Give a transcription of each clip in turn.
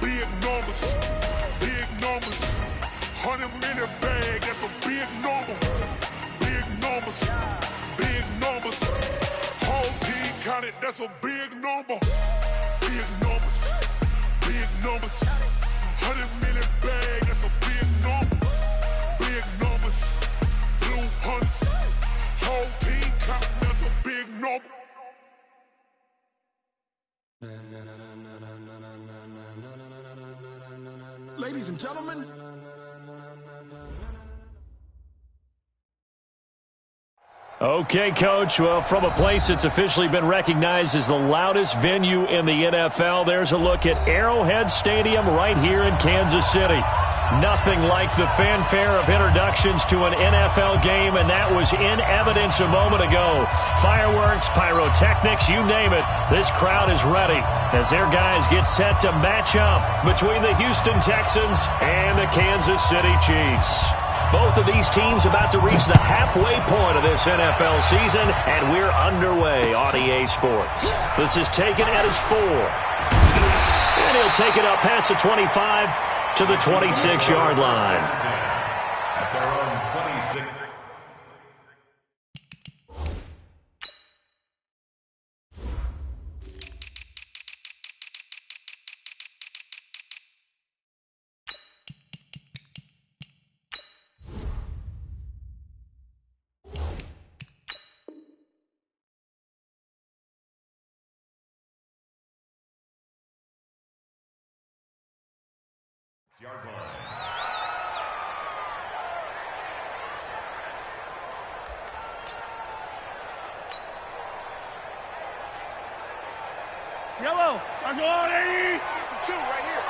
Big numbers, big numbers. 100-minute bag, that's a big number. Big numbers, big numbers. Whole team counted, that's a big number. Big numbers, big numbers. 100-minute bag, that's a big number. Big numbers, blue hunts. Whole team counting, that's a big number. Ladies and gentlemen. Okay, Coach. Well, from a place that's officially been recognized as the loudest venue in the NFL, there's a look at Arrowhead Stadium right here in Kansas City. Nothing like the fanfare of introductions to an NFL game, and that was in evidence a moment ago. Fireworks, pyrotechnics, you name it. This crowd is ready as their guys get set to match up between the Houston Texans and the Kansas City Chiefs. Both of these teams about to reach the halfway point of this NFL season, and we're underway on EA Sports. This is taken at his 4. And he'll take it up past the 25 to the 26-yard line. At their own 26. Yard line. Yellow, I'm going 80. 2 right here.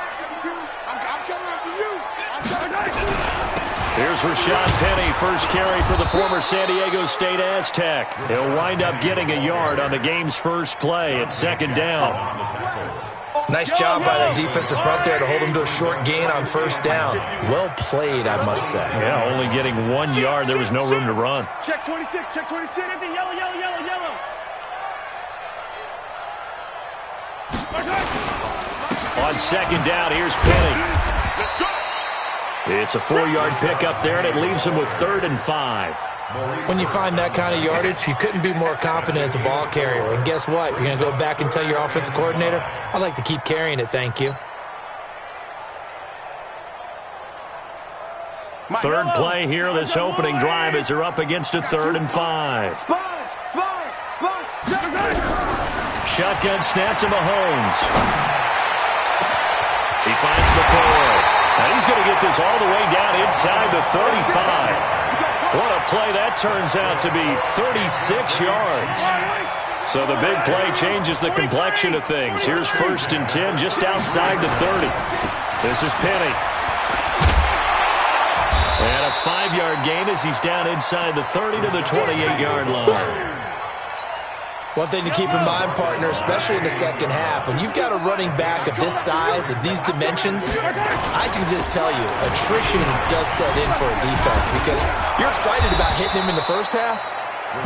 I'm coming after you. I'm coming after you. Here's Rashad Penny, first carry for the former San Diego State Aztec. He'll wind up getting a yard on the game's first play at 2nd down. Nice job by that defensive front there to hold him to a short gain on 1st down. Well played, I must say. Yeah, only getting 1 yard. There was no room to run. Check 26, check 26. Yellow, yellow, yellow, yellow. On 2nd down, here's Penny. It's a 4-yard pickup there, and it leaves him with 3rd and 5. When you find that kind of yardage, you couldn't be more confident as a ball carrier. And guess what? You're going to go back and tell your offensive coordinator, I'd like to keep carrying it, thank you. Third play here, this opening drive, as they're up against a 3rd and 5. Shotgun snap to Mahomes. He finds McCoy. Now he's going to get this all the way down inside the 35. What a play that turns out to be, 36 yards. So the big play changes the complexion of things. Here's 1st and 10 just outside the 30. This is Penny. And a 5-yard gain as he's down inside the 30 to the 28-yard line. One thing to keep in mind, partner, especially in the second half, when you've got a running back of this size, of these dimensions, I can just tell you, attrition does set in for a defense because you're excited about hitting him in the first half,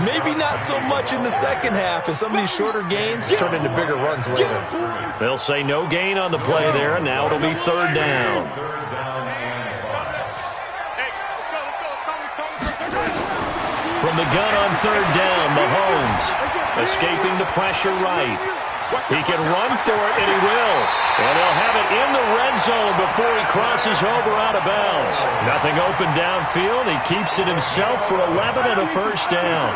maybe not so much in the second half, and some of these shorter gains turn into bigger runs later. They'll say no gain on the play there, and now it'll be 3rd down. From the gun on 3rd down, Mahomes escaping the pressure right. He can run for it, and he will. And they'll have it in the red zone before he crosses over out of bounds. Nothing open downfield. He keeps it himself for 11 and a 1st down.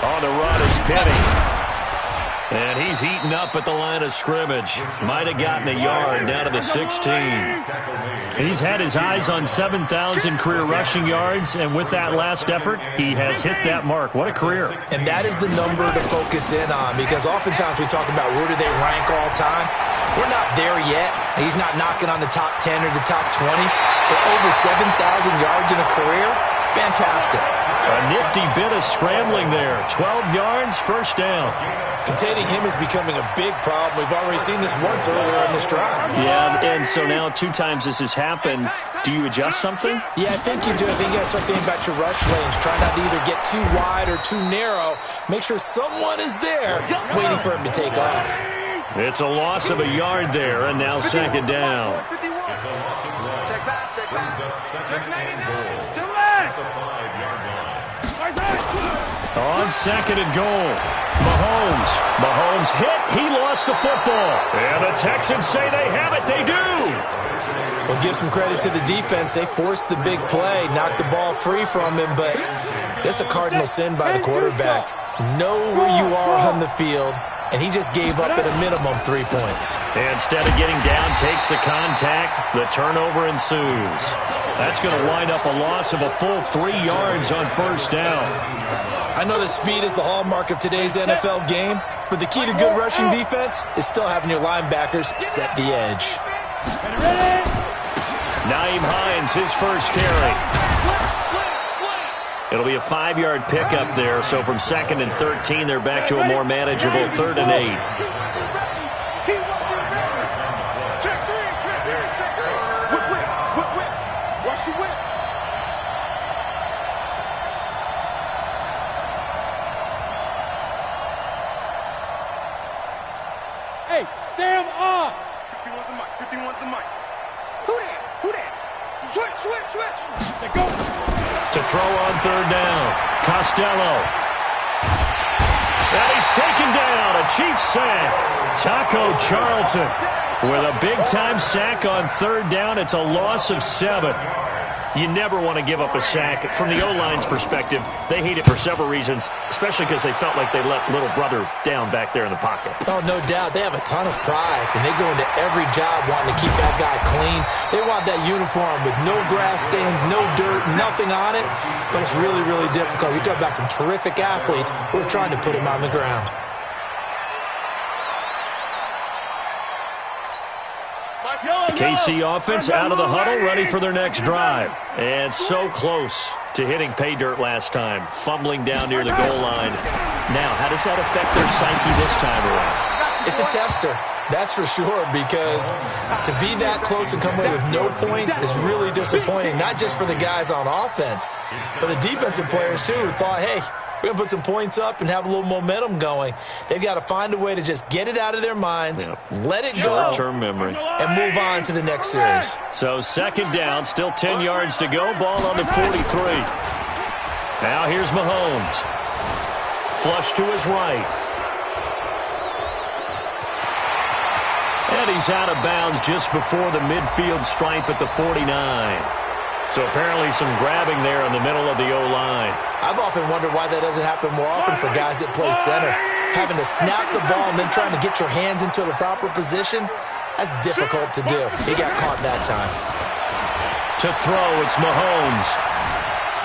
On the run, it's Penny. And he's eaten up at the line of scrimmage. Might have gotten a yard down to the 16. He's had his eyes on 7,000 career rushing yards, and with that last effort, he has hit that mark. What a career. And that is the number to focus in on, because oftentimes we talk about where do they rank all time. We're not there yet. He's not knocking on the top 10 or the top 20. But over 7,000 yards in a career, fantastic. A nifty bit of scrambling there. 12 yards, first down. Containing him is becoming a big problem. We've already seen this once earlier in this drive. Yeah, and so now 2 times this has happened. Do you adjust something? Yeah, I think you do. I think you got to start thinking about your rush lanes. Try not to either get too wide or too narrow. Make sure someone is there waiting for him to take off. It's a loss of a yard there, and now second down. It's a loss of 1. Check back. Brings up second and goal. Check At the 5-yard line. On second and goal, Mahomes hit. He lost the football. And the Texans say they have it. They do. We'll give some credit to the defense. They forced the big play, knocked the ball free from him, but it's a cardinal sin by the quarterback. Know where you are on the field, and he just gave up at a minimum 3 points. Instead of getting down, takes the contact. The turnover ensues. That's going to wind up a loss of a full 3 yards on first down. I know that speed is the hallmark of today's NFL game, but the key to good rushing defense is still having your linebackers set the edge. Naeem Hines, his first carry. It'll be a 5-yard pickup there, so from 2nd and 13, they're back to a more manageable 3rd and 8. Hey, Sam off. 50 wants the mic. Who that? Switch. Let's go. To throw on 3rd down, Costello. And he's taken down, a Chiefs sack. Taco Charlton with a big-time sack on 3rd down. It's a loss of 7. You never want to give up a sack. From the O-line's perspective, they hate it for several reasons, especially because they felt like they let little brother down back there in the pocket. Oh, no doubt. They have a ton of pride, and they go into every job wanting to keep that guy clean. They want that uniform with no grass stains, no dirt, nothing on it, but it's really, really difficult. You're talking about some terrific athletes who are trying to put him on the ground. KC offense out of the huddle, ready for their next drive. And so close to hitting pay dirt last time, fumbling down near the goal line. Now, how does that affect their psyche this time around? It's a tester, that's for sure, because to be that close and come away with no points is really disappointing, not just for the guys on offense, but the defensive players, too, who thought, hey, we're going to put some points up and have a little momentum going. They've got to find a way to just get it out of their minds, let it go, short-term memory, and move on to the next series. So 2nd down, still 10 yards to go, ball on the 43. Now here's Mahomes. Flush to his right. And he's out of bounds just before the midfield stripe at the 49. So apparently some grabbing there in the middle of the O-line. I've often wondered why that doesn't happen more often for guys that play center. Having to snap the ball and then trying to get your hands into the proper position, that's difficult to do. He got caught that time. To throw, it's Mahomes.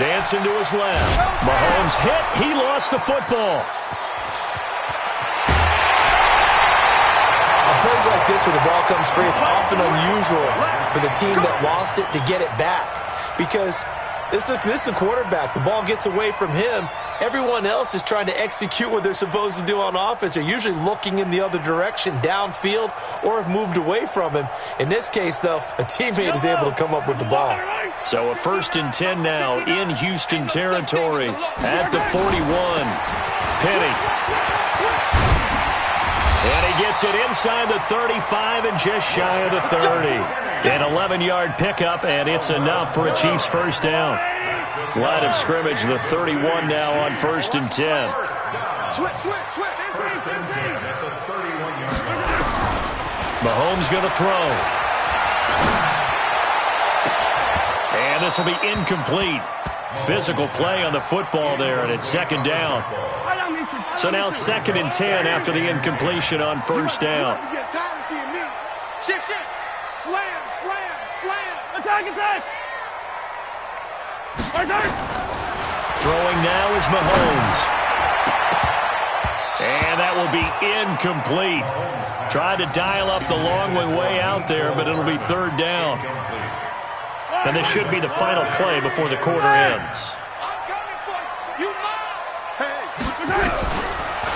Dancing to his left. Mahomes hit. He lost the football. On plays like this where the ball comes free, it's often unusual for the team that lost it to get it back. Because this is a quarterback. The ball gets away from him. Everyone else is trying to execute what they're supposed to do on offense. They're usually looking in the other direction, downfield, or have moved away from him. In this case, though, a teammate is able to come up with the ball. So a 1st and 10 now in Houston territory at the 41. Penny. And he gets it inside the 35 and just shy of the 30. An 11-yard pickup, and it's enough for a Chiefs first down. Line of scrimmage, the 31 now on 1st and 10. Switch. 1st and 10 at the 31-yard line. Mahomes going to throw. And this will be incomplete. Physical play on the football there, and it's 2nd down. So now 2nd and 10 after the incompletion on 1st down. Shit. Slam. Attack. Throwing now is Mahomes. And that will be incomplete. Tried to dial up the long way out there, but it'll be 3rd down. And this should be the final play before the quarter ends.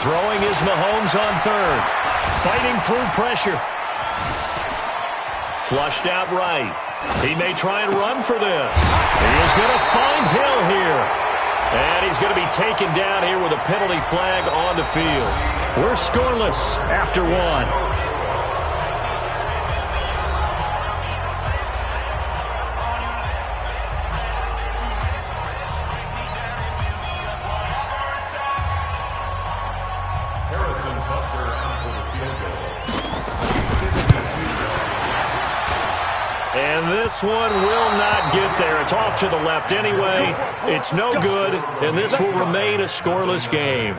Throwing is Mahomes on third. Fighting through pressure. Flushed out right. He may try and run for this. He is going to find Hill here. And he's going to be taken down here with a penalty flag on the field. We're scoreless after one. And this one will not get there. It's off to the left anyway. It's no good, and this will remain a scoreless game.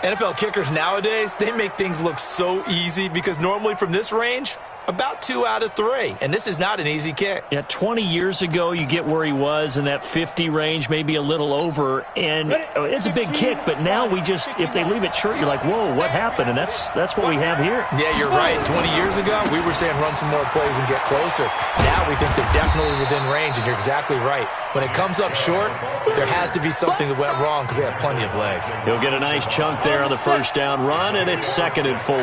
NFL kickers nowadays, they make things look so easy because normally from this range, about 2 out of 3. And this is not an easy kick. Yeah, 20 years ago, you get where he was in that 50 range, maybe a little over. And it's a big kick, but now we just, if they leave it short, you're like, whoa, what happened? And that's what we have here. Yeah, you're right. 20 years ago, we were saying run some more plays and get closer. Now we think they're definitely within range, and you're exactly right. When it comes up short, there has to be something that went wrong because they have plenty of leg. He'll get a nice chunk there on the first down run, and it's 2nd and 4.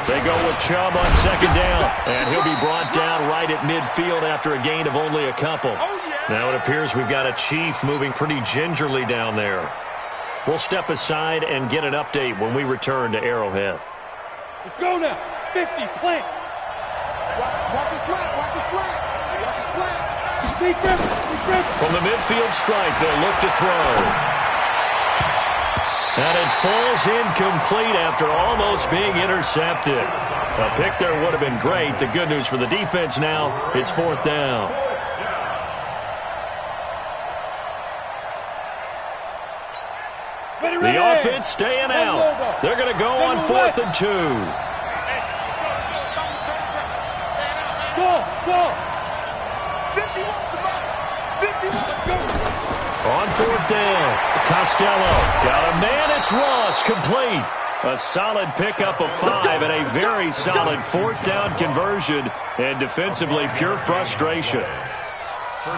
They go with Chubb on 2nd down, and he'll be brought down right at midfield after a gain of only a couple. Now it appears we've got a Chief moving pretty gingerly down there. We'll step aside and get an update when we return to Arrowhead. Let's go now. 50, plant. Watch the slap, watch the slap. Watch the slap. Big grip, big grip. From the midfield strike, they'll look to throw. And it falls incomplete after almost being intercepted. A pick there would have been great. The good news for the defense now, it's 4th down. The offense staying out. They're going to go on 4th and 2. Go. 51, go. On 4th down, Costello got a man. It's Ross, complete. A solid pickup of 5 and a very solid 4th down conversion. And defensively, pure frustration.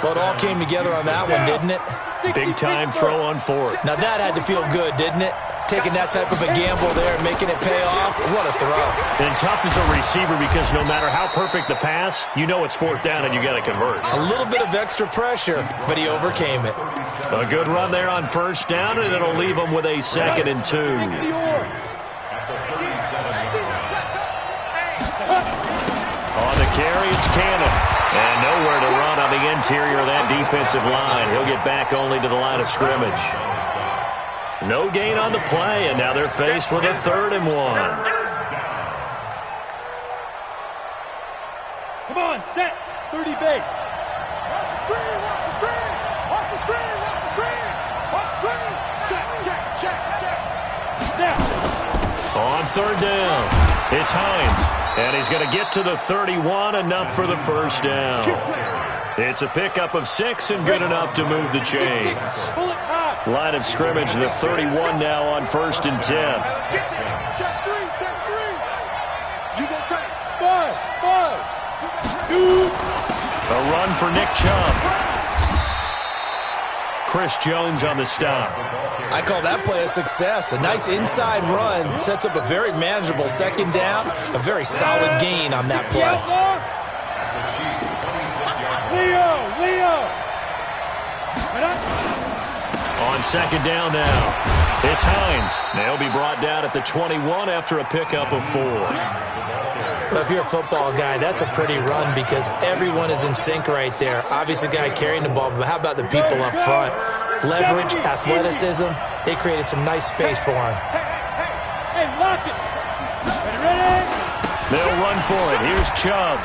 But it all came together on that one, didn't it? Big time throw on 4th. Now that had to feel good, didn't it? Taking that type of a gamble there and making it pay off. What a throw. And tough as a receiver because no matter how perfect the pass, you know it's 4th down and you got to convert. A little bit of extra pressure, but he overcame it. A good run there on 1st down, and it'll leave him with a 2nd and 2. On the carry, it's Cannon. And nowhere to run on the interior of that defensive line. He'll get back only to the line of scrimmage. No gain on the play, and now they're faced with a 3rd and 1. Come on, set. 30 base. Watch the screen, watch the screen. Watch the screen, watch the screen. Watch the screen. Check. Now. On 3rd down, it's Hines. And he's going to get to the 31, enough for the 1st down. It's a pickup of 6 and good enough to move the chains. Line of scrimmage, the 31 now on 1st and 10. Check 3. You go take 5, 2. A run for Nick Chubb. Chris Jones on the stop. I call that play a success. A nice inside run sets up a very manageable 2nd down. A very solid gain on that play. Leo. On 2nd down now, it's Hines. They'll be brought down at the 21 after a pickup of 4. Well, if you're a football guy, that's a pretty run because everyone is in sync right there. Obviously, the guy carrying the ball, but how about the people up front? Leverage, athleticism, they created some nice space for him. Hey, lock it. Ready? They'll run for it. Here's Chubb.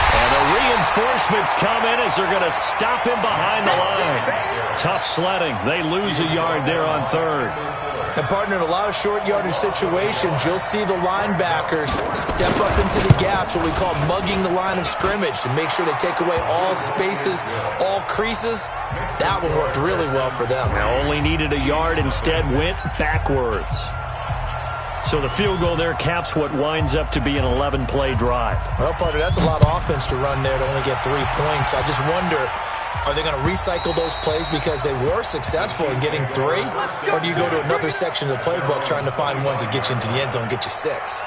And the reinforcements come in as they're going to stop him behind the line. Tough sledding. They lose a yard there on 3rd. And, partner, in a lot of short yardage situations, you'll see the linebackers step up into the gaps, what we call mugging the line of scrimmage, to make sure they take away all spaces, all creases. That one worked really well for them. Now only needed a yard, instead went backwards. So the field goal there caps what winds up to be an 11-play drive. Well, partner, that's a lot of offense to run there to only get 3 points. I just wonder Are they going to recycle those plays because they were successful in getting 3? Or do you go to another section of the playbook trying to find ones that get you into the end zone and get you 6?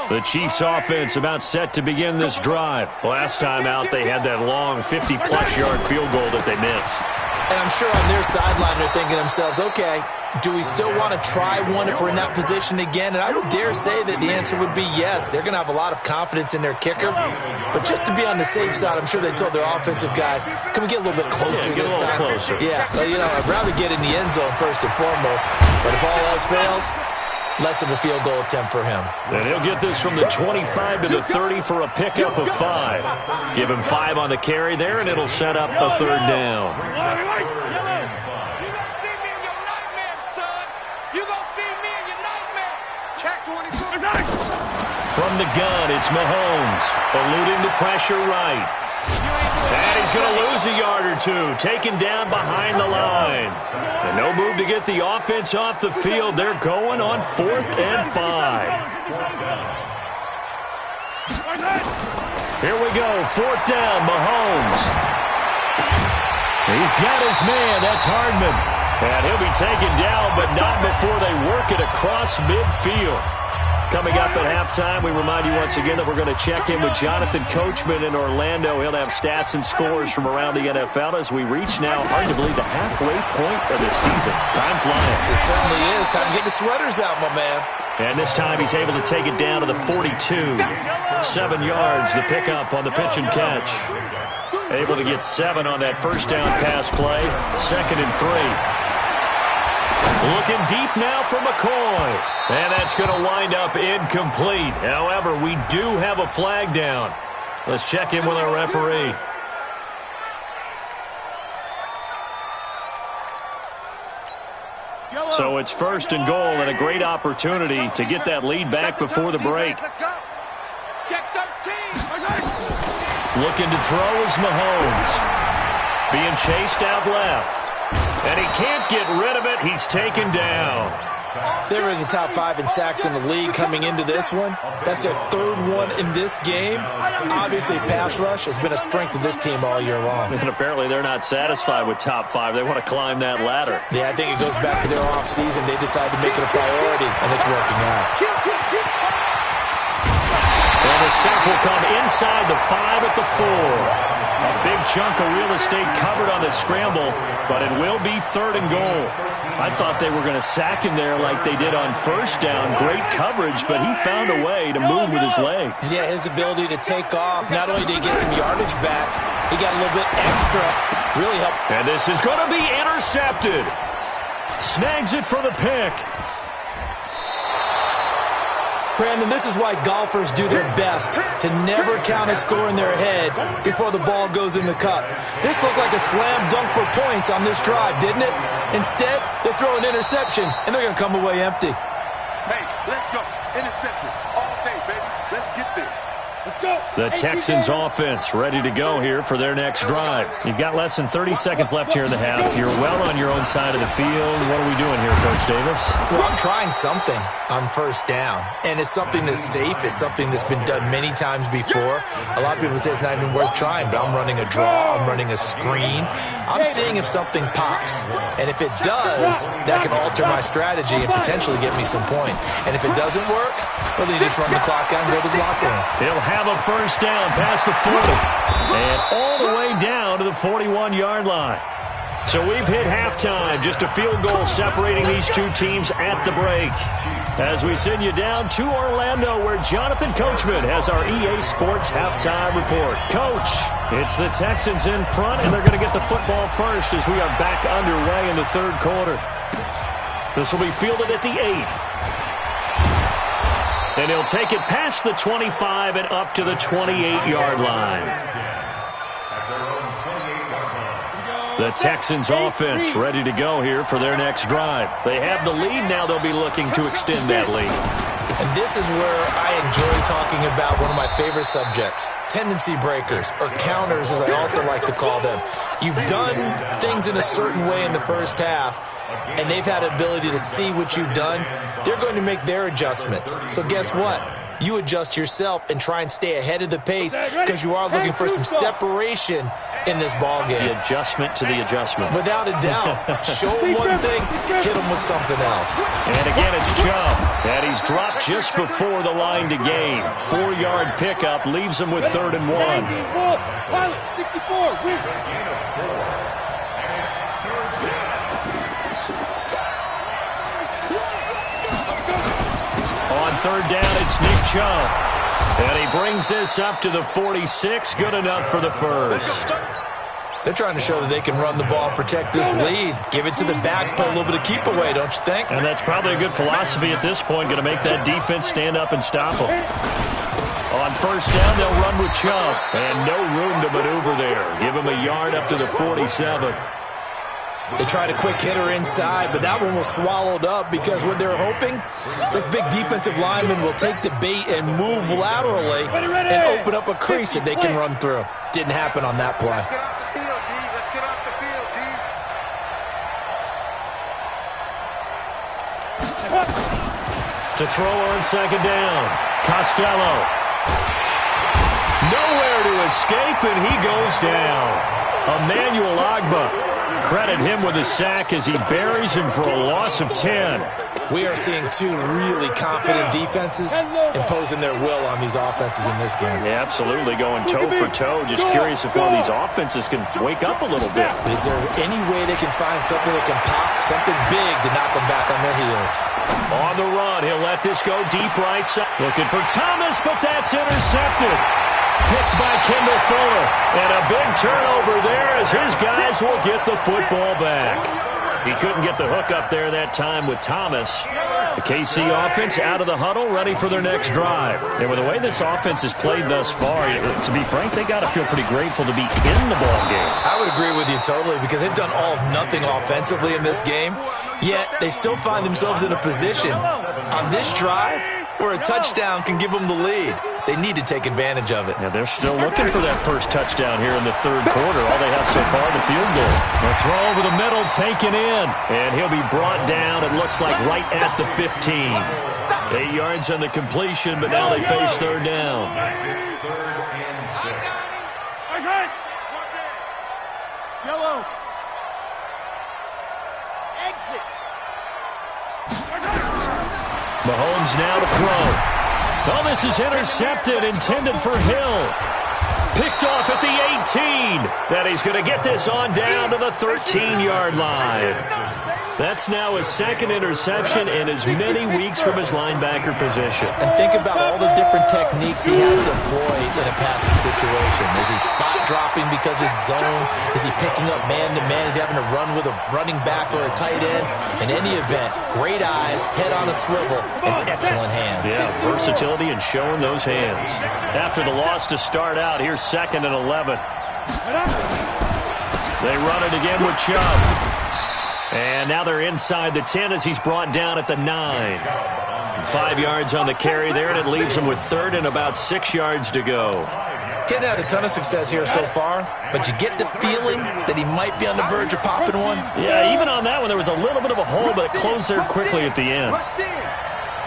The Chiefs offense about set to begin this drive. Last time out, they had that long 50-plus yard field goal that they missed. And I'm sure on their sideline they're thinking to themselves, okay, do we still want to try one if we're in that position again? And I would dare say that the answer would be yes. They're going to have a lot of confidence in their kicker. But just to be on the safe side, I'm sure they told their offensive guys, can we get a little bit closer this time? Closer. Yeah, well, I'd rather get in the end zone first and foremost. But if all else fails, less of a field goal attempt for him. And he'll get this from the 25 to the 30 for a pickup of 5. Give him 5 on the carry there, and it'll set up a 3rd down. From the gun, it's Mahomes, eluding the pressure right. And he's going to lose a yard or 2, taken down behind the line. And no move to get the offense off the field. They're going on 4th and 5. Here we go, 4th down, Mahomes. He's got his man, that's Hardman. And he'll be taken down, but not before they work it across midfield. Coming up at halftime, we remind you once again that we're going to check in with Jonathan Coachman in Orlando. He'll have stats and scores from around the NFL as we reach now arguably the halfway point of the season. Time flying. It certainly is. Time to get the sweaters out, my man. And this time he's able to take it down to the 42. 7 yards, the pickup on the pitch and catch. Able to get 7 on that first down pass play. 2nd and 3. Looking deep now for McCoy. And that's going to wind up incomplete. However, we do have a flag down. Let's check in with our referee. So it's 1st and goal and a great opportunity to get that lead back before the break. Check 13. Looking to throw is Mahomes. Being chased out left. And he can't get rid of it. He's taken down. They were in the top 5 in sacks in the league coming into this one. That's their 3rd one in this game. Obviously, pass rush has been a strength of this team all year long. And apparently they're not satisfied with top 5. They want to climb that ladder. Yeah, I think it goes back to their offseason. They decided to make it a priority, and it's working out. And the stop will come inside the 5 at the 4. A big chunk of real estate covered on the scramble, but it will be 3rd and goal. I thought they were going to sack him there like they did on 1st down. Great coverage, but he found a way to move with his legs. Yeah, his ability to take off. Not only did he get some yardage back, he got a little bit extra. Really helped. And this is going to be intercepted. Snags it for the pick. Brandon, this is why golfers do their best to never count a score in their head before the ball goes in the cup. This looked like a slam dunk for points on this drive, didn't it? Instead, they throw an interception, and they're going to come away empty. Hey, let's go. Interception all day, baby. Let's get this. Let's go. The Texans offense ready to go here for their next drive. You've got less than 30 seconds left here in the half. You're well on your own side of the field. What are we doing here, Coach Davis? Well, I'm trying something on 1st down, and it's something that's safe. It's something that's been done many times before. A lot of people say it's not even worth trying, but I'm running a draw. I'm running a screen. I'm seeing if something pops, and if it does, that can alter my strategy and potentially get me some points. And if it doesn't work, well, then you just run the clock out and go to the locker room. He'll have a 1st down past the 40 and all the way down to the 41-yard line. So we've hit halftime. Just a field goal separating these two teams at the break. As we send you down to Orlando, where Jonathan Coachman has our EA Sports halftime report. Coach, it's the Texans in front, and they're going to get the football first as we are back underway in the 3rd quarter. This will be fielded at the 8. And he'll take it past the 25 and up to the 28-yard line. The Texans offense ready to go here for their next drive. They have the lead. Now they'll be looking to extend that lead. And this is where I enjoy talking about one of my favorite subjects, tendency breakers, or counters as I also like to call them. You've done things in a certain way in the first half, and they've had an ability to see what you've done. They're going to make their adjustments. So guess what? you adjust yourself and try and stay ahead of the pace because you are looking for some separation in this ball game. The adjustment to the adjustment. Without a doubt. Show him one thing, hit him with something else. And again, it's Chubb. And he's dropped just before the line to gain. 4-yard pickup leaves him with 3rd and 1. Pilot, 64, wins. On 3rd down, it's Nick Chubb. And he brings this up to the 46. Good enough for the first. They're trying to show that they can run the ball, protect this lead. Give it to the backs, play a little bit of keep away, don't you think? And that's probably a good philosophy at this point. Going to make that defense stand up and stop them. On 1st down, they'll run with Chubb. And no room to maneuver there. Give him a yard up to the 47. They tried a quick hitter inside, but that one was swallowed up because what they're hoping, this big defensive lineman will take the bait and move laterally and open up a crease that they can run through. Didn't happen on that play. Let's get off the field, D. To throw on 2nd down, Costello. Nowhere to escape, and he goes down. Emmanuel Ogbah. Credit him with a sack as he buries him for a loss of 10. We are seeing two really confident defenses imposing their will on these offenses in this game. Yeah, absolutely, going toe for toe. Just curious if one of these offenses can wake up a little bit. Is there any way they can find something that can pop, something big to knock them back on their heels? On the run, he'll let this go deep right side. Looking for Thomas, but that's intercepted. Picked by Kendall Fuller. And a big turnover there as his guys will get the football back. He couldn't get the hook up there that time with Thomas. The KC offense out of the huddle, ready for their next drive. And with the way this offense has played thus far, to be frank, they got to feel pretty grateful to be in the ball game. I would agree with you totally because they've done all of nothing offensively in this game, yet they still find themselves in a position on this drive where a touchdown can give them the lead. They need to take advantage of it. Yeah, they're still looking for that first touchdown here in the 3rd quarter. All they have so far, the field goal. A throw over the middle, taken in. And he'll be brought down, it looks like, right at the 15. 8 yards on the completion, but now they face 3rd down. Yellow. Exit. Mahomes now to throw. Oh, this is intercepted, intended for Hill. Picked off at the 18. Then he's going to get this on down to the 13-yard line. That's now his 2nd interception in as many weeks from his linebacker position. And think about all the different techniques he has to employ in a passing situation. Is he spot dropping because it's zone? Is he picking up man-to-man? Is he having to run with a running back or a tight end? In any event, great eyes, head on a swivel, and excellent hands. Yeah, versatility and showing those hands. After the loss to start out, here's 2nd and 11. They run it again with Chubb. And now they're inside the 10 as he's brought down at the 9. 5 yards on the carry there, and it leaves him with 3rd and about 6 yards to go. He's had a ton of success here so far, but you get the feeling that he might be on the verge of popping one. Yeah, even on that one, there was a little bit of a hole, but it closed there quickly at the end.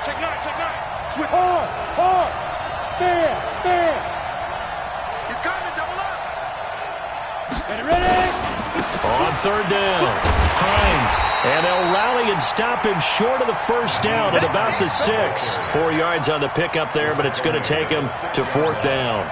Check 9, check 9. Switch. Hard. Fair. He's coming, double up. Ready. On 3rd down. Hines, and they'll rally and stop him short of the 1st down at about the 6. 4 yards on the pickup there, but it's going to take him to 4th down.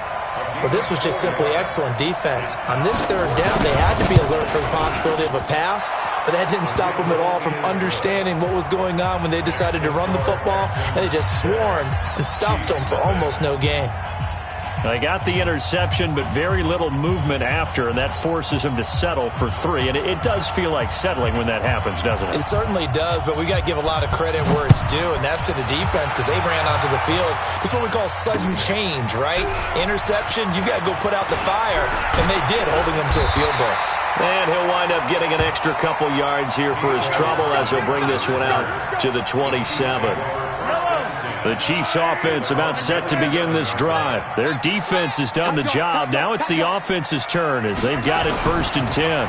Well, this was just simply excellent defense. On this 3rd down, they had to be alert for the possibility of a pass, but that didn't stop them at all from understanding what was going on when they decided to run the football, and they just swarmed and stopped them for almost no gain. They got the interception, but very little movement after, and that forces him to settle for 3. And it does feel like settling when that happens, doesn't it? It certainly does, but we got to give a lot of credit where it's due, and that's to the defense because they ran onto the field. It's what we call sudden change, right? Interception, you got to go put out the fire, and they did, holding them to a field goal. And he'll wind up getting an extra couple yards here for his trouble as he'll bring this one out to the 27. The Chiefs' offense about set to begin this drive. Their defense has done the job. Now it's the offense's turn as they've got it 1st and 10.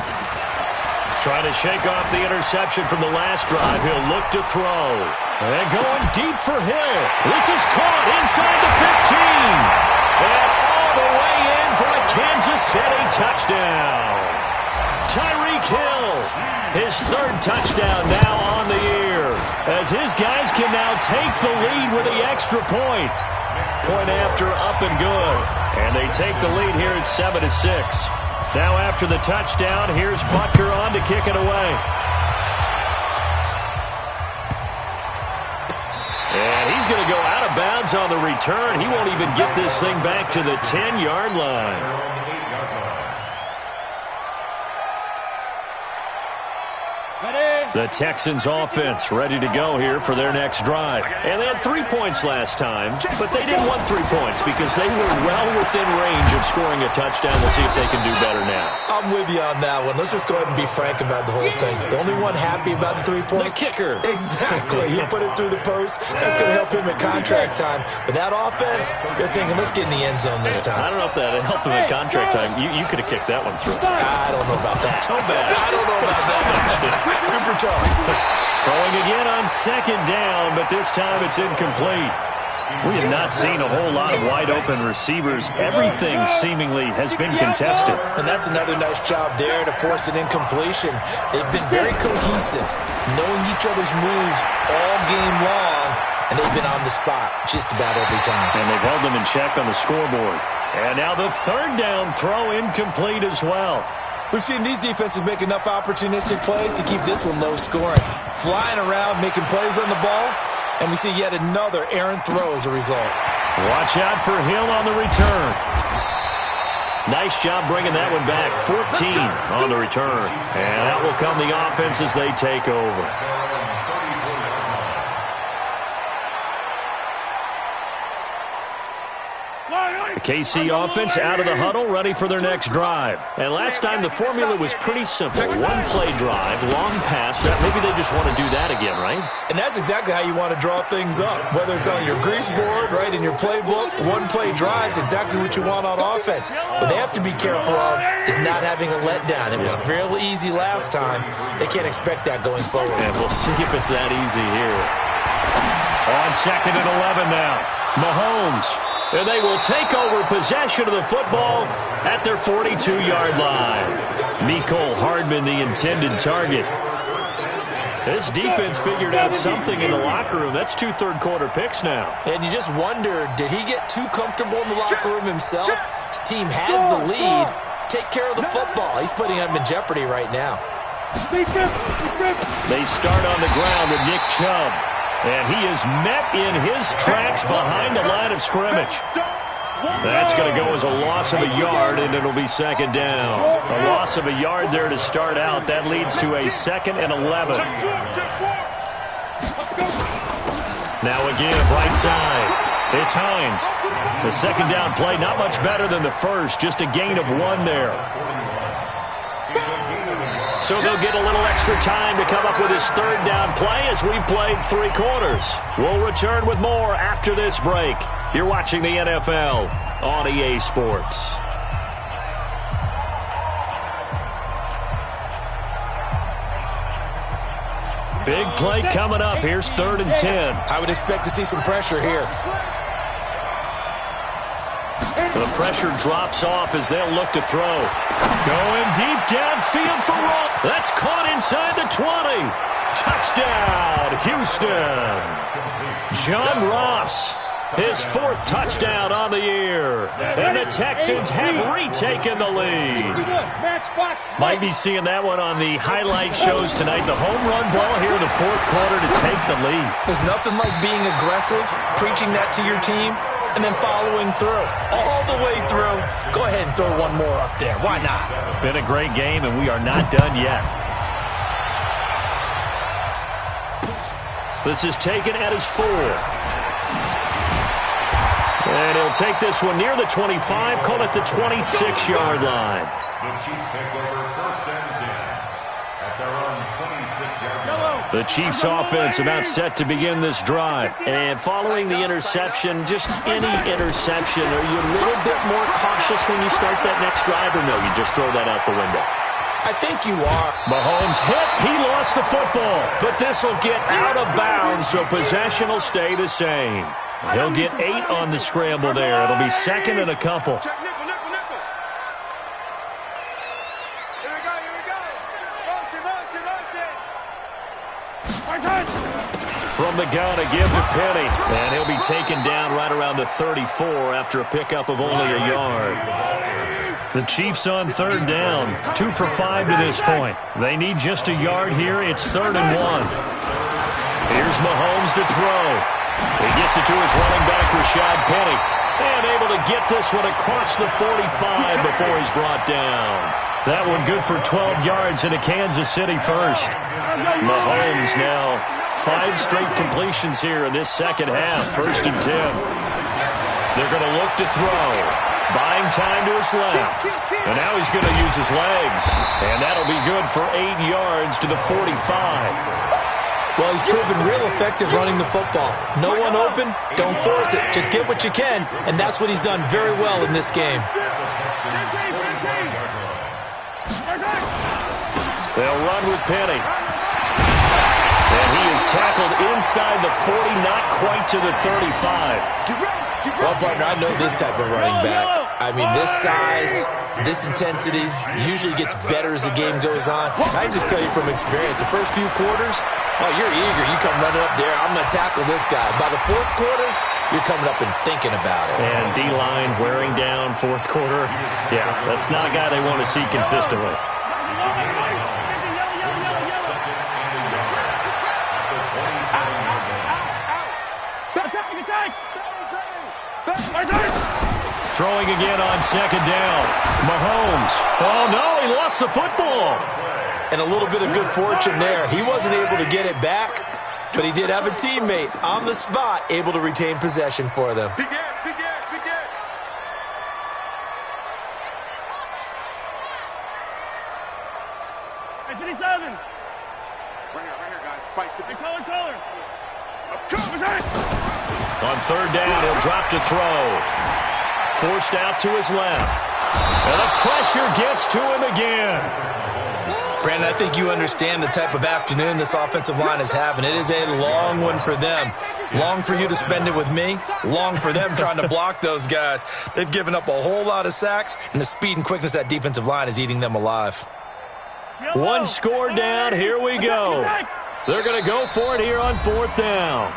Trying to shake off the interception from the last drive. He'll look to throw. And going deep for Hill. This is caught inside the 15. And all the way in for a Kansas City touchdown. Tyreek Hill, his third touchdown now on the year, as his guys can now take the lead with the extra point. Point after, up and good. And they take the lead here at 7-6. Now after the touchdown, here's Butker on to kick it away. And he's going to go out of bounds on the return. He won't even get this thing back to the 10-yard line. The Texans offense ready to go here for their next drive. And they had 3 points last time, but they didn't want 3 points because they were well within range of scoring a touchdown. We'll see if they can do better now. I'm with you on that one. Let's just go ahead and be frank about the whole thing. The only one happy about the 3-point? The kicker. Exactly. He put it through the post. That's going to help him at contract time. But that offense, they're thinking, let's get in the end zone this time. I don't know if that helped him at contract time. You could have kicked that one through. I don't know about that. I don't know about that. Super tough. Throwing again on second down, but this time it's incomplete. We have not seen a whole lot of wide-open receivers. Everything seemingly has been contested. And that's another nice job there to force an incompletion. They've been very cohesive, knowing each other's moves all game long, and they've been on the spot just about every time. And they've held them in check on the scoreboard. And now the third down throw incomplete as well. We've seen these defenses make enough opportunistic plays to keep this one low scoring. Flying around, making plays on the ball, and we see yet another errant throw as a result. Watch out for Hill on the return. Nice job bringing that one back. 14 on the return. And that will come the offense as they take over. KC offense out of the huddle, ready for their next drive. And last time the formula was pretty simple. One-play drive, long pass. Maybe they just want to do that again, right? And that's exactly how you want to draw things up. Whether it's on your grease board, right, in your playbook, one-play drive is exactly what you want on offense. What they have to be careful of is not having a letdown. It was real easy last time. They can't expect that going forward. And we'll see if it's that easy here. On 2nd and 11 now. Mahomes. And they will take over possession of the football at their 42-yard line. Mecole Hardman, the intended target. This defense figured out something in the locker room. That's 2 third-quarter picks now. And you just wonder, did he get too comfortable in the locker room himself? His team has the lead. Take care of the football. He's putting them in jeopardy right now. They start on the ground with Nick Chubb. And he is met in his tracks behind the line of scrimmage. That's going to go as a loss of a yard, and it'll be second down. A loss of a yard there to start out. That leads to a 2nd and 11. Now again, right side. It's Hines. The second down play, not much better than the first. Just a gain of 1 there. So they'll get a little extra time to come up with his third down play as we've played 3 quarters. We'll return with more after this break. You're watching the NFL on EA Sports. Big play coming up. Here's 3rd and 10. I would expect to see some pressure here. The pressure drops off as they'll look to throw. Going deep downfield for Roll. That's caught inside the 20. Touchdown, Houston. John Ross, his 4th touchdown on the year. And the Texans have retaken the lead. Might be seeing that one on the highlight shows tonight. The home run ball here in the 4th quarter to take the lead. There's nothing like being aggressive, preaching that to your team, and then following through. All the way through. Go ahead and throw one more up there. Why not? Been a great game, and we are not done yet. This is taken at his 4. And he'll take this one near the 25, call it the 26-yard line. The Chiefs take over 1st and 10 at their own 26-yard line. The Chiefs offense about set to begin this drive. And following the interception, just any interception, are you a little bit more cautious when you start that next drive, or no, you just throw that out the window? I think you are. Mahomes hit. He lost the football. But this will get out of bounds, so possession will stay the same. He'll get 8 on the scramble there. It'll be second and a couple. Check nickel, nickel, nickel. Here we go, here we go. Motion, motion, motion. From the gun, a give to Penny. And he'll be taken down right around the 34 after a pickup of only a yard. The Chiefs on third down. 2 for 5 to this point. They need just a yard here. It's 3rd and 1. Here's Mahomes to throw. He gets it to his running back, Rashad Penny. And able to get this one across the 45 before he's brought down. That one good for 12 yards into Kansas City first. Mahomes now 5 straight completions here in this second half. 1st and 10. They're going to look to throw. Buying time to his left. And now he's going to use his legs. And that'll be good for 8 yards to the 45. Well, he's proven real effective running the football. No one open, don't force it. Just get what you can, and that's what he's done very well in this game. They'll run with Penny. And he is tackled inside the 40, not quite to the 35. Well, partner, I know this type of running back. I mean, this size, this intensity usually gets better as the game goes on. I can just tell you from experience, the first few quarters, oh, you're eager. You come running up there, I'm going to tackle this guy. By the 4th quarter, you're coming up and thinking about it. And D-line wearing down 4th quarter. Yeah, that's not a guy they want to see consistently. Throwing again on 2nd down. Mahomes. Oh, no, he lost the football. And a little bit of good fortune there. He wasn't able to get it back, but he did have a teammate on the spot able to retain possession for them. Begin, begin, begin. Hey, 57. Right here, guys. Fight. Hey, color. On 3rd down, he'll drop to throw. Forced out to his left. And the pressure gets to him again. Brandon, I think you understand the type of afternoon this offensive line is having. It is a long one for them. Long for you to spend it with me. Long for them trying to block those guys. They've given up a whole lot of sacks, and the speed and quickness of that defensive line is eating them alive. 1 score down. Here we go. They're going to go for it here on 4th down.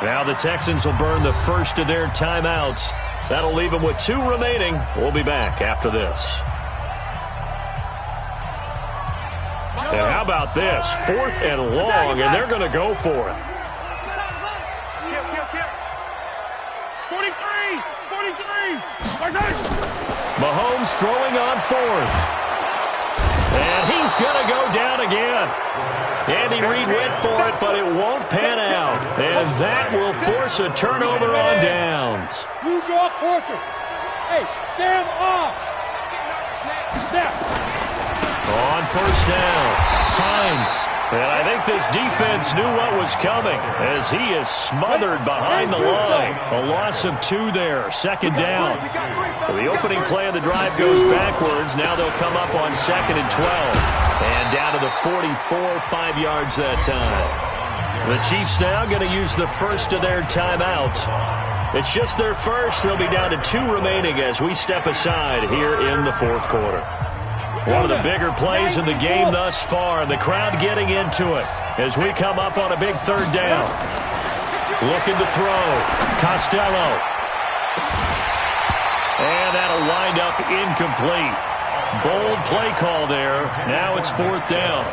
Now the Texans will burn the first of their timeouts. That'll leave them with 2 remaining. We'll be back after this. And how about this? 4th and long, and they're going to go for it. Kill. 43. Mahomes throwing on 4th. And he's going to go down again. Andy Reid went for it, but it won't pan out. And that will force a turnover on downs. You draw quarter. Hey, stand off. Snap. On 1st down, Hines. And I think this defense knew what was coming as he is smothered behind the line. A loss of 2 there, 2nd down. So the opening play of the drive goes backwards. Now they'll come up on 2nd and 12. And down to the 44, 5 yards that time. The Chiefs now going to use the first of their timeouts. It's just their first. They'll be down to 2 remaining as we step aside here in the 4th quarter. One of the bigger plays in the game thus far, and the crowd getting into it as we come up on a big 3rd down. Looking to throw. Costello. And that'll wind up incomplete. Bold play call there. Now it's 4th down.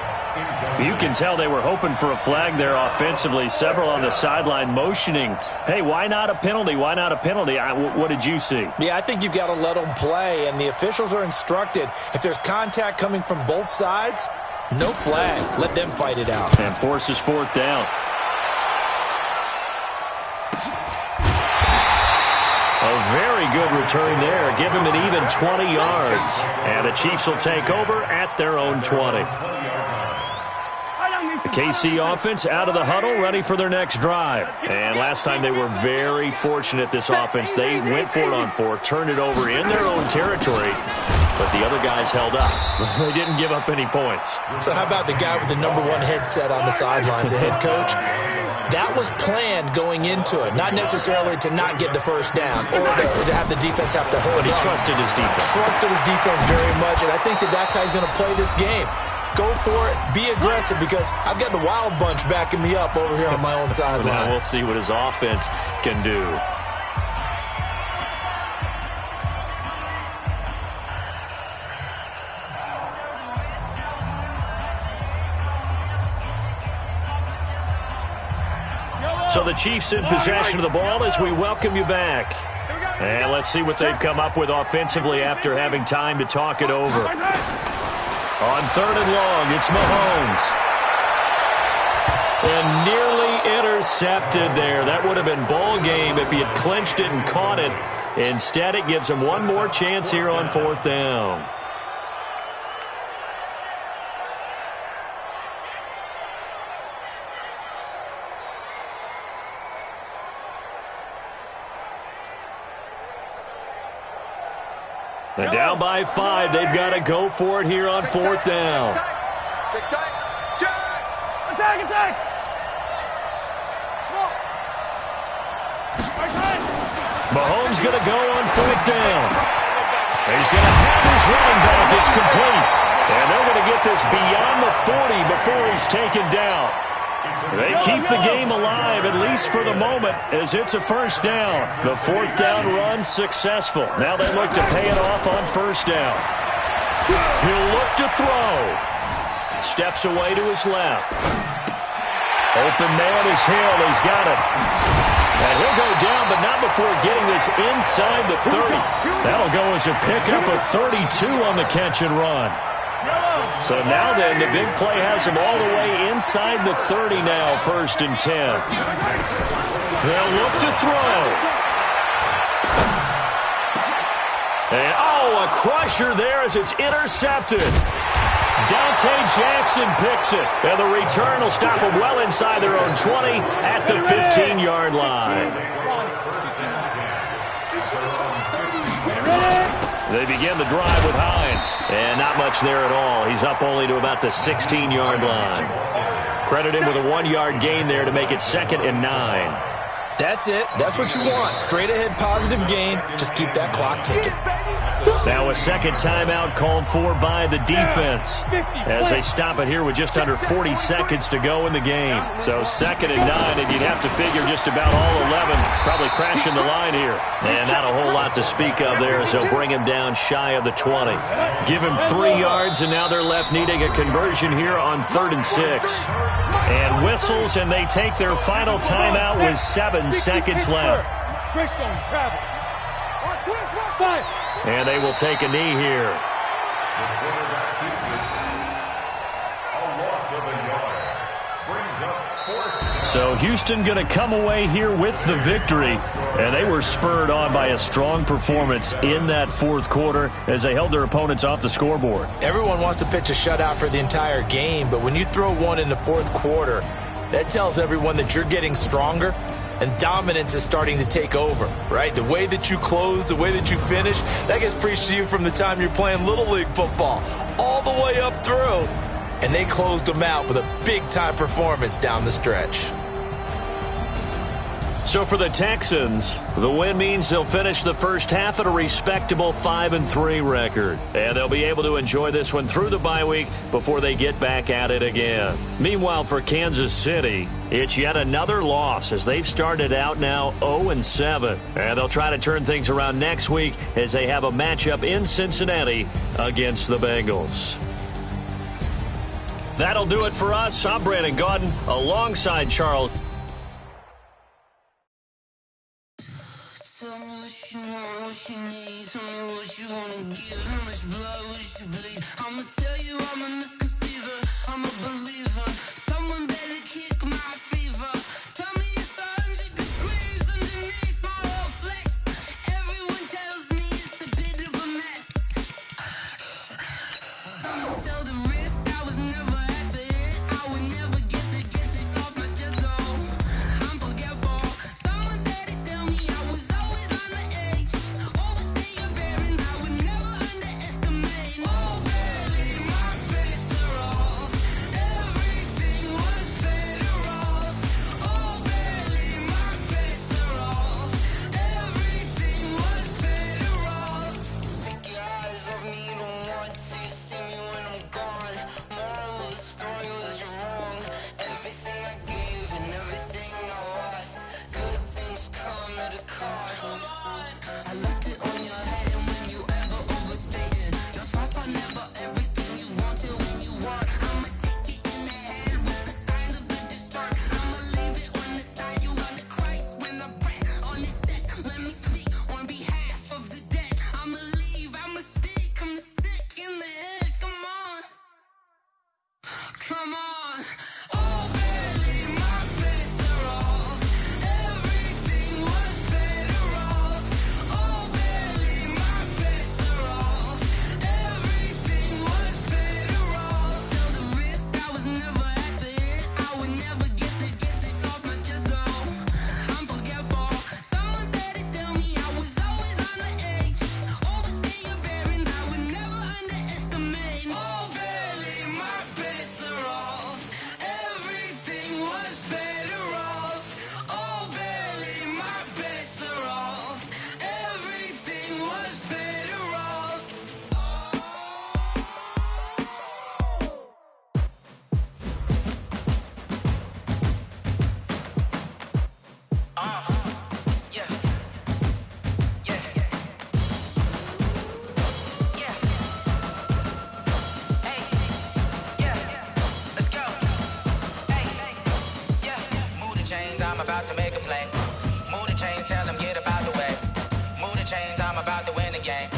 You can tell they were hoping for a flag there offensively. Several on the sideline motioning, hey, why not a penalty? Why not a penalty? What did you see? Yeah, I think you've got to let them play, and the officials are instructed. If there's contact coming from both sides, no flag. Let them fight it out. And forces 4th down. A very good return there. Give him an even 20 yards. And the Chiefs will take over at their own 20. The KC offense out of the huddle, ready for their next drive. And last time they were very fortunate, this offense. They went for it on 4, turned it over in their own territory, but the other guys held up. They didn't give up any points. So how about the guy with the number 1 headset on the sidelines, the head coach? That was planned going into it, not necessarily to not get the first down or to have the defense have to hold But he up. trusted his defense. Trusted his defense very much, and I think that's how he's going to play this game. Go for it, be aggressive, because I've got the wild bunch backing me up over here on my own sideline. Now we'll see what his offense can do. So the Chiefs in possession of the ball as we welcome you back. And let's see what they've come up with offensively after having time to talk it over. On 3rd and long, it's Mahomes. And nearly intercepted there. That would have been ball game if he had clinched it and caught it. Instead, it gives him one more chance here on 4th down. And down by 5, they've got to go for it here on 4th down. Attack! Mahomes going to go on 4th down. He's going to have his running back. It's complete. And they're going to get this beyond the 40 before he's taken down. They keep the game alive, at least for the moment, as it's a 1st down. The 4th down run successful. Now they look to pay it off on 1st down. He'll look to throw. Steps away to his left. Open man is Hill. He's got it. And he'll go down, but not before getting this inside the 30. That'll go as a pickup of 32 on the catch and run. So now then, the big play has him all the way inside the 30 now, 1st and 10. They'll look to throw. And, a crusher there as it's intercepted. Dante Jackson picks it, and the return will stop them well inside their own 20 at the 15-yard line. They begin the drive with Hines, and not much there at all. He's up only to about the 16-yard line. Credit him with a 1-yard gain there to make it 2nd and 9. That's it. That's what you want. Straight ahead positive gain. Just keep that clock ticking. Now a second timeout called for by the defense as they stop it here with just under 40 seconds to go in the game. So 2nd and 9, and you'd have to figure just about all 11 probably crashing the line here. And not a whole lot to speak of there as they'll bring him down shy of the 20. Give him 3 yards, and now they're left needing a conversion here on 3rd and 6. And whistles, and they take their final timeout with 7 seconds left. And they will take a knee here. The quarterback keeps it. A loss of a yard. Brings up 4th. So Houston going to come away here with the victory. And they were spurred on by a strong performance in that 4th quarter as they held their opponents off the scoreboard. Everyone wants to pitch a shutout for the entire game, but when you throw one in the 4th quarter, that tells everyone that you're getting stronger and dominance is starting to take over, right? The way that you close, the way that you finish, that gets preached to you from the time you're playing Little League football all the way up through. And they closed them out with a big-time performance down the stretch. So for the Texans, the win means they'll finish the first half at a respectable 5-3 record. And they'll be able to enjoy this one through the bye week before they get back at it again. Meanwhile, for Kansas City, it's yet another loss as they've started out now 0-7. And they'll try to turn things around next week as they have a matchup in Cincinnati against the Bengals. That'll do it for us. I'm Brandon Gaudin alongside Charles. Tell the rest I was never at the end. I would never get about to make a play. Move the chains, tell them get about the way. Move the chains, I'm about to win the game.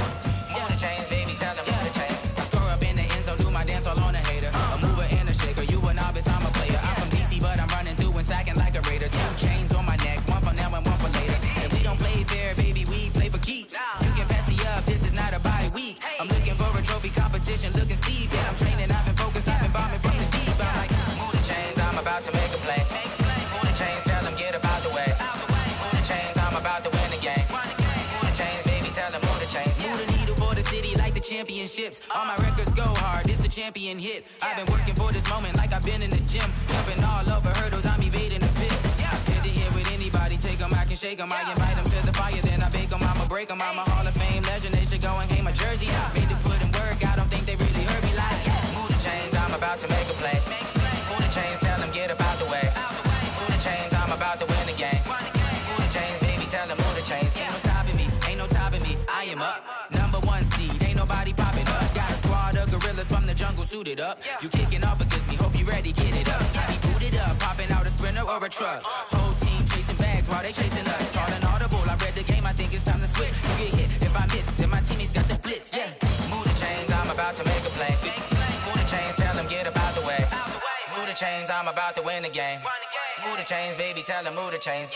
Move the chains, baby, tell them move the chains. I score up in the end zone, do my dance all on a hater. A mover and a shaker, you a novice, I'm a player. I'm from DC, but I'm running through and sacking like a raider. 2 chains on my neck, one for now and one for later. And we don't play fair, baby, we play for keeps. You can pass me up, this is not a bye week. I'm looking for a trophy competition, looking steep. Yeah, I'm training, I've been focused, I've been bombing from the deep. I'm like, move the chains, I'm about to make a play. Move the chains, tell them get about the way. Move the chains, I'm about to win the game. Move the chains, baby, tell them move the chains. Move the needle for the city like the championships. All my records go hard, it's a champion hit. I've been working for this moment like I've been in the gym. Jumping all over hurdles, I'm evading the pit. Hit the hit with anybody, take them, I can shake them. I invite them to the fire, then I bake them, I'ma break them. I'm a Hall of Fame legend, they should go and hang my jersey. Made to put in work, I don't think they really heard me like, move the chains, I'm about to make a play. Move the chains, tell them get about the way. Move the chains, I'm about to win the game. Move the chains, baby, tell them move the chains. Ain't no stopping me, ain't no topping me, I am up. Number 1 seed, ain't nobody popping up. Got a squad of gorillas from the jungle suited up. You kicking off against me, hope you ready, get it up. I be booted up, popping out a sprinter or a truck. Whole team chasing bags while they chasing us. Calling audible, I read the game, I think it's time to switch. You get hit, if I miss, then my teammates got the blitz, yeah. Move the chains, I'm about to make a play. Move the chains, tell them get about the way. Move the chains, I'm about to win the game. Move the chains, baby, tell them move the chains.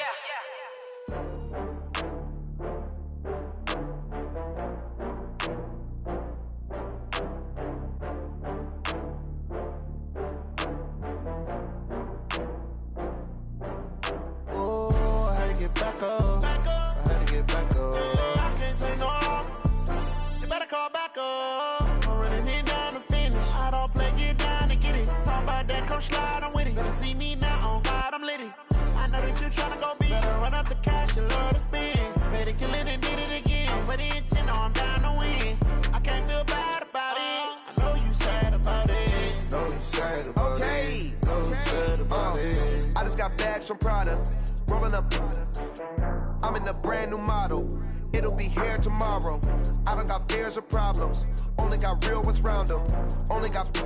Back up. I had to get back up. I can't take no loss. You better call back up. I'm running it down to finish. I don't play, get down to get it. Talk about that, come slide, I'm with it. Better see me now, on God, I'm litty. I know that you tryna go big. Better run up the cash, you love to spend. Better kill it and did it again. But the intent, no, I'm down to win. I can't feel bad about it. I know you sad about it. Know you sad about it. Know you sad about it. I just got bags from Prada. Rolling up, I'm in a brand new model. It'll be here tomorrow. I don't got fears or problems. Only got real ones round them. Only got.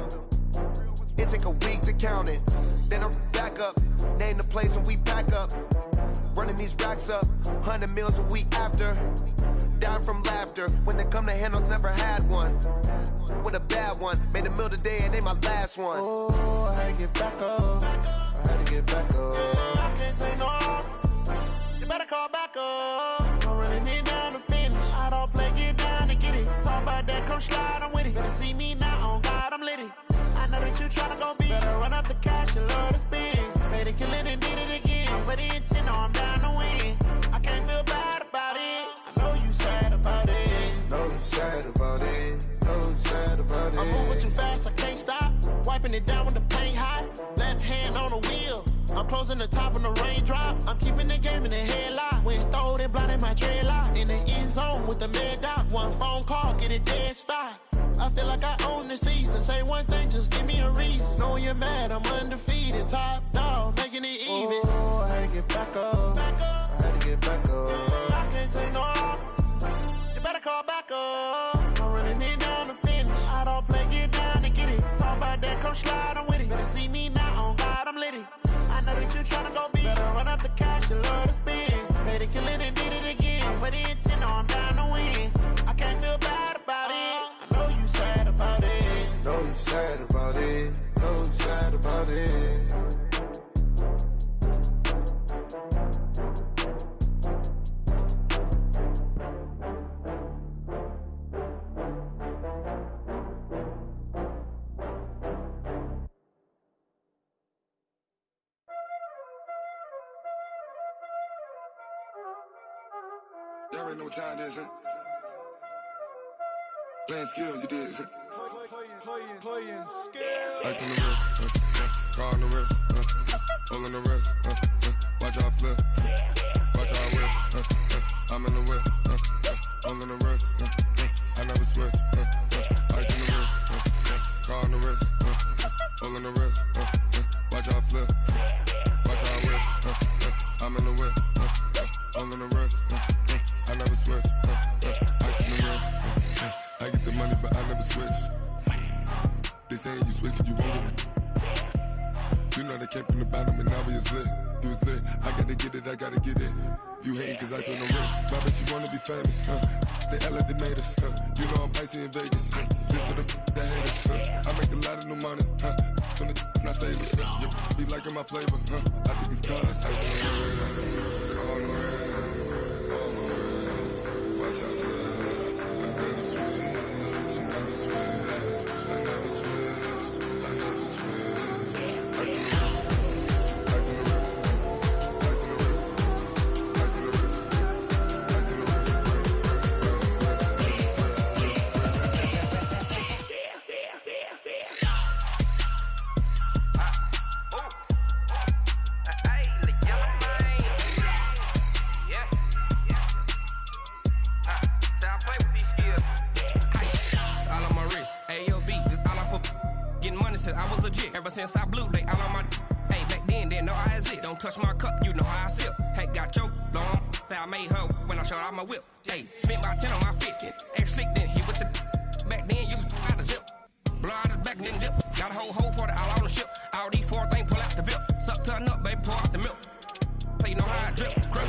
It take a week to count it. Then I'm back up. Name the place and we pack up. Running these racks up. 100 meals a week after. Down from laughter. When they come to handles, never had one. With a bad one. Made a meal today and they my last one. Oh, I had to get back up. I had to get back up. I can't take no loss. You better call back up. I'm running it down to finish. I don't play, get down to get it. Talk about that, come slide, I'm with it. Better see me now, on God, I'm litty. I know that you tryna go big. Better run up the cash, you love to spend. Better kill it and did it again. But the intent, no, I'm down to win. I can't feel bad about it. I know you sad about it. Know you sad about it. Know you sad about it. I'm moving too fast, I can't stop. Wiping it down with the paint hot. Left hand on the wheel. I'm closing the top when the raindrop. I'm keeping the game in the headlock. When throwed and blinded my dreadlock. In the end zone with the mad dot. One phone call, get it dead stop. I feel like I own the season. Say one thing, just give me a reason. Knowing you're mad, I'm undefeated. Top dog, making it even. Oh, I had to get back up. I had to get back up. I can't take no loss. You better call back up. I'm running it down to finish. I don't play, get down to get it. Talk about that, come slide, I'm with it. Better see me now, on God, I'm litty. I know that you tryna go big. Better run up the cash, you love to spend. Better kill it and did it again. But the intent, no, I'm down to win. I can't feel bad about it. I know you sad about it. Know you sad about it. Know you sad about it. Y'all already know what time it is, huh? Playing skills, you did. Playing skills. Ice on the wrist, car on the wrist, hole on the wrist, watch how I flip, watch how I whip, I'm in the whip, hole on the wrist, I never switch, ice on the wrist, car on the wrist, hole on the wrist, watch how I flip, watch how I whip, I'm in the whip, hole on the wrist, I never switch, ice on the wrist, I get the money but I never switch. They saying you switch 'cause you want it. You know Probably came from the bottom and now he is lit. He was lit. I gotta get it, I gotta get it. You hating cause I took no risks. My bitch, you wanna be famous, They act like they made us, You know I'm icy in Vegas, This for the that hate us, I make a lot of new money, When the not savers, You be liking my flavor, I think it's cause ice on the wrist, on the wrist, on the wrist. Watch out, cuz I never switch, you never switch, I never switch, I never switch. Ice on the wrist, ice on the wrist, ice on the wrist, ice on the wrist, ice on the wrist. I was legit. Ever since I blew, they all on my hey, back then, didn't know I exist. Don't touch my cup, you know how I sip. Hey, got your long, say I made her when I showed out my whip. Hey, spent my 10 on my 50. Ex slick, then hit with the back then, used to out the zip. Blow out his back, then dip. Got a whole party all on the ship. All these 4 things, pull out the VIP. Suck to a nut, baby, pour out the milk. So you know how I drip. Grip.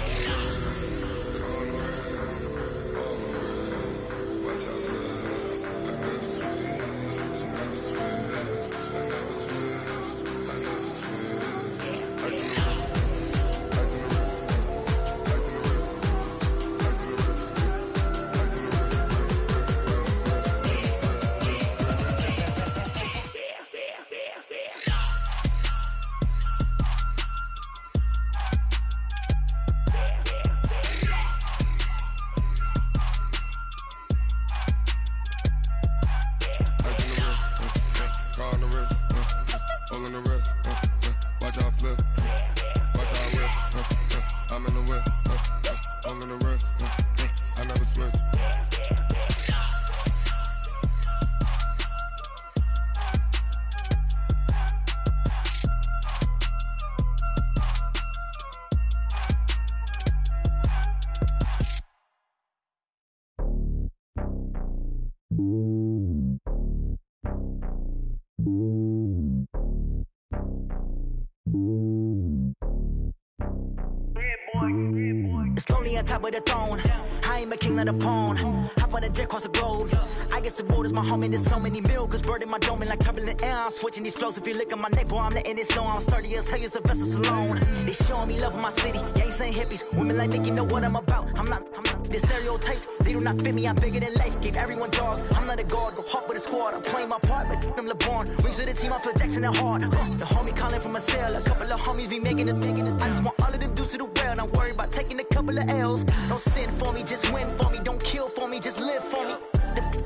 It's lonely on top of the throne. I ain't a king of the pawn. Hop on a jet across the globe. I guess the road is my home and there's so many milkers burning my dome like turbulent air. I'm switching these flows. If you look at my neck, boy, I'm letting it slow. I'm sturdy as hell, it's a vessel alone. They showing me love in my city. Gang saying hippies. Women like Nick, you know what I'm about. I'm not the stereotypes. They do not fit me. I'm bigger than life. Gave everyone jobs. I'm not a guard. Go hard with a squad. I'm playing my part, but I'm LeBron. Wings of the team, I feel Jackson and hard. The homie calling from a cell. A couple of homies be making it. I just want all of them dudes to the well. Not worried about taking a couple of L's. Don't sin for me, just win for me. Don't kill for me, just live for me.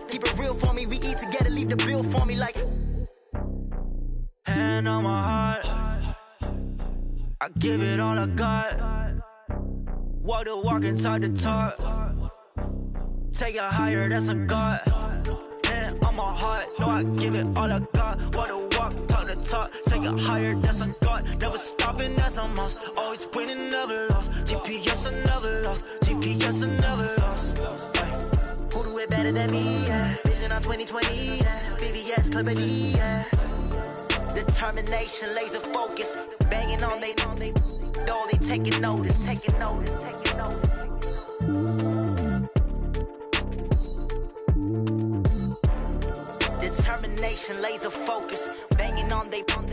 Keep it real for me. We eat together, leave the bill for me like. Hand on my heart, I give it all I got. Walk the walk and talk the talk. Take it higher, that's a God. Hand on my heart, no, I give it all I got. Walk the walk, talk the talk. Take it higher, that's a God. Never stopping, that's a must. Always winning, never lost. GPS, I never lost. GPS, I never lost. Who do it better than me? Yeah. Vision on 2020. Yeah. VVS, Company. Yeah. Determination, laser focus. Banging on they door, they taking notice. Taking notice. Taking notice. Determination, laser focus. Banging on they door,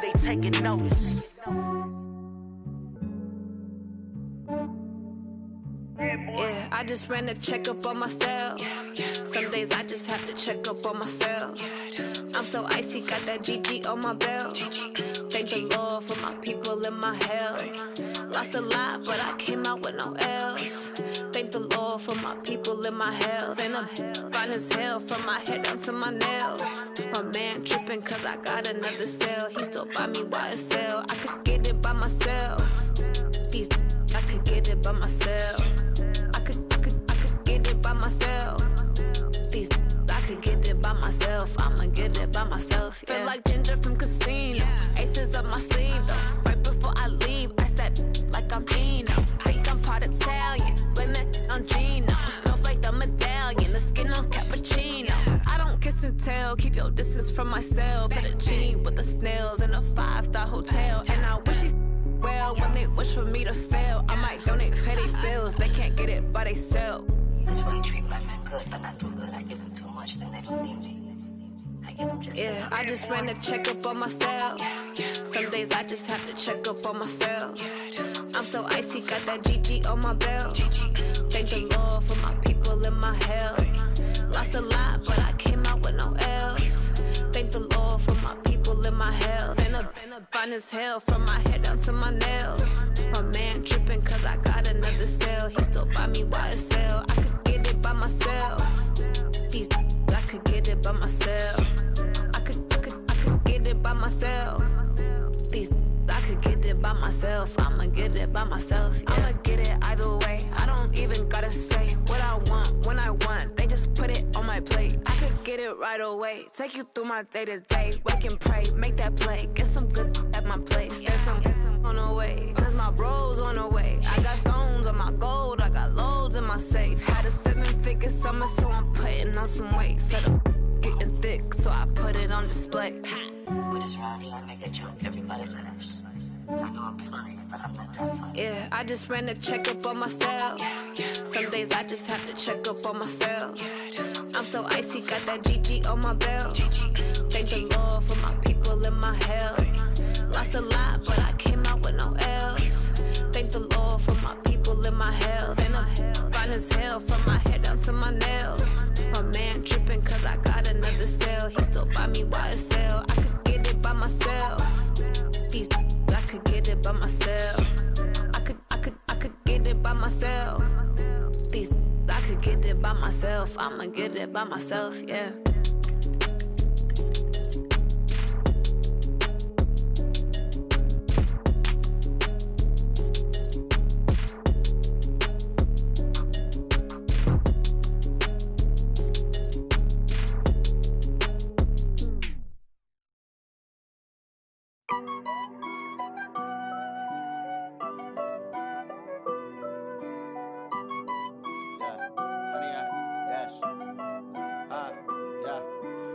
they taking notice. Yeah, I just ran a checkup on myself. Some days I just have to check up on myself. I'm so icy, got that GG on my belt. Thank the Lord for my people and my health. Lost a lot, but I came out with no L's. Thank the Lord for my people and my health. And I'm fine as hell from my head down to my nails. My man tripping cause I got another cell. He still buy me YSL. I could get it by myself. I could get it by myself. I could get it by myself. I could get it by myself. I'ma get it by myself. Yeah. Feel like Ginger from Casino. Aces up my sleeve though. Right before I leave, I step like I'm Dino. Think I'm part Italian. Blame that on Gino. Smells like the medallion. The skin on cappuccino. I don't kiss and tell. hell. Keep your distance from myself. Fettuccine with the snails in a 5-star hotel. And I wish these well when they wish for me to fail. I might donate petty bills. They can't get it by they sell. That's why you treat my friend good, but not too good. I give them too much, then they don't need me. I give them just I just ran a checkup on myself. Some days I just have to check up on myself. I'm so icy, got that GG on my belt. Thank the Lord for my people in my health. Lost a lot, but I came out with no L's. Thank the Lord for my people in my health. And a fine as hell from my head down to my nails. My man tripping cause I got another cell. He still buy me YSL. I could get it by myself. These I could get it by myself. I could get it by myself. These I could get it by myself. I'ma get it by myself. Yeah. I'ma get it either way. I don't even gotta say what I want when I want. They just put it on my plate. I could get it right away. Take you through my day to day. Wake and pray, make that play. Get some good at my place. There's some on the way. Cause my bros on the way. I got stones on my gold. I got loads in my safe. Had a 7-figure summer, so I'm putting on some weight. Set up getting thick, so I put it on display. With this round here, I make a joke. Everybody laughs. I know I'm funny, but I'm not that funny. Yeah, I just ran a checkup on myself. Some days I just have to check up on myself. I'm so icy, got that GG on my belt. Thank the Lord for my people in my health. Lost a lot, but I came out with no L's. Thank the Lord for my people in my health. And I'm fine as hell from my head down to my nails. My man tripping cause I got another cell. He still buy me YSL. I could get it by myself. These I could get it by myself. I could get it by myself. These I could get it by myself. I'ma get it by myself, yeah.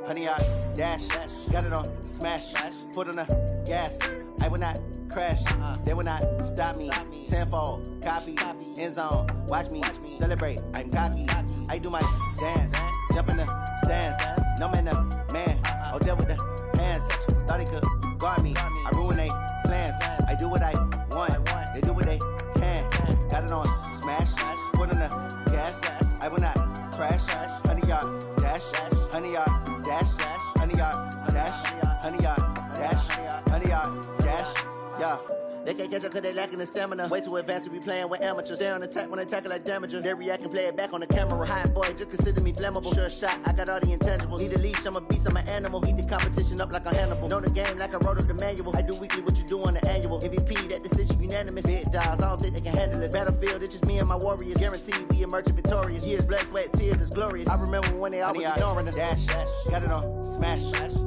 Honey, I dash, got it on smash, foot on the gas. I will not crash, they will not stop me. Tenfold, copy, end zone, watch me celebrate. I'm cocky, I do my dance, jump in the stands. No man, man, oh deal with the hands. Thought he could guard me, I ruin they plans. I do what I want, they do what they can. Got it on smash, foot on the gas. I will not crash, honey, y'all dash, honey, y'all dash, honey, y'all dash, honey, y'all dash, honey, y'all dash, yeah. They can't catch up cause they lacking the stamina. Way too advanced to be playing with amateurs. Stay on attack when they tackle like damager. They react and play it back on the camera. Hot boy, just consider me flammable. Sure shot, I got all the intangibles. Need a leash, I'm a beast, I'm an animal. Eat the competition up like a Hannibal. Know the game like I wrote up the manual. I do weekly what you do on the annual. MVP, that decision unanimous. Big dials, I don't think they can handle it. Battlefield, it's just me and my warriors. Guaranteed we emerge victorious. Years, blood, sweat, tears, is glorious. I remember when they always ignoring us. Dash, got it on smash,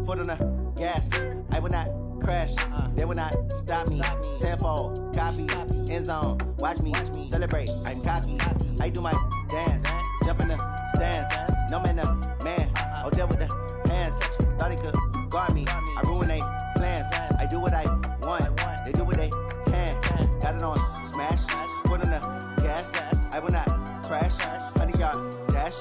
foot on the gas. I will not crash, they will not stop me. Tenfold, copy, end zone, watch me celebrate. I'm cocky, I do my dance, jump in the stands. No man, man, oh deal with the hands. Thought he could guard me, I ruin they plans. I do what I want, they do what they can. Got it on smash, foot on the gas. I will not crash, honey, y'all dash,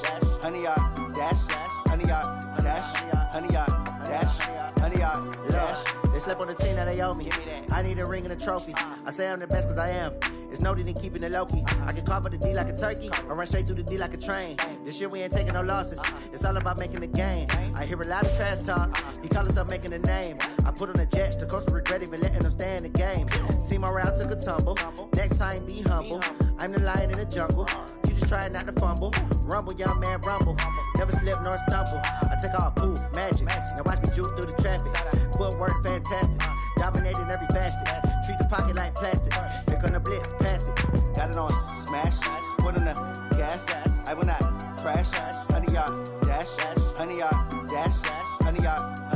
honey, y'all dash, honey, y'all dash, honey, y'all dash, honey, y'all dash. They slept on the team that they owe me. I need a ring and a trophy. I say I'm the best cause I am. It's no need in keeping it low-key. I can carve up the D like a turkey or run straight through the D like a train. This year we ain't taking no losses. It's all about making the game. I hear a lot of trash talk. He call himself making a name. I put on the jets. The coach regret even letting them stay in the game. Team morale took a tumble. Next time be humble. I'm the lion in the jungle. You just try not to fumble. Rumble, young man, rumble. Never slip nor stumble. I take off, poof, magic. Now watch me juke through the traffic. Footwork, fan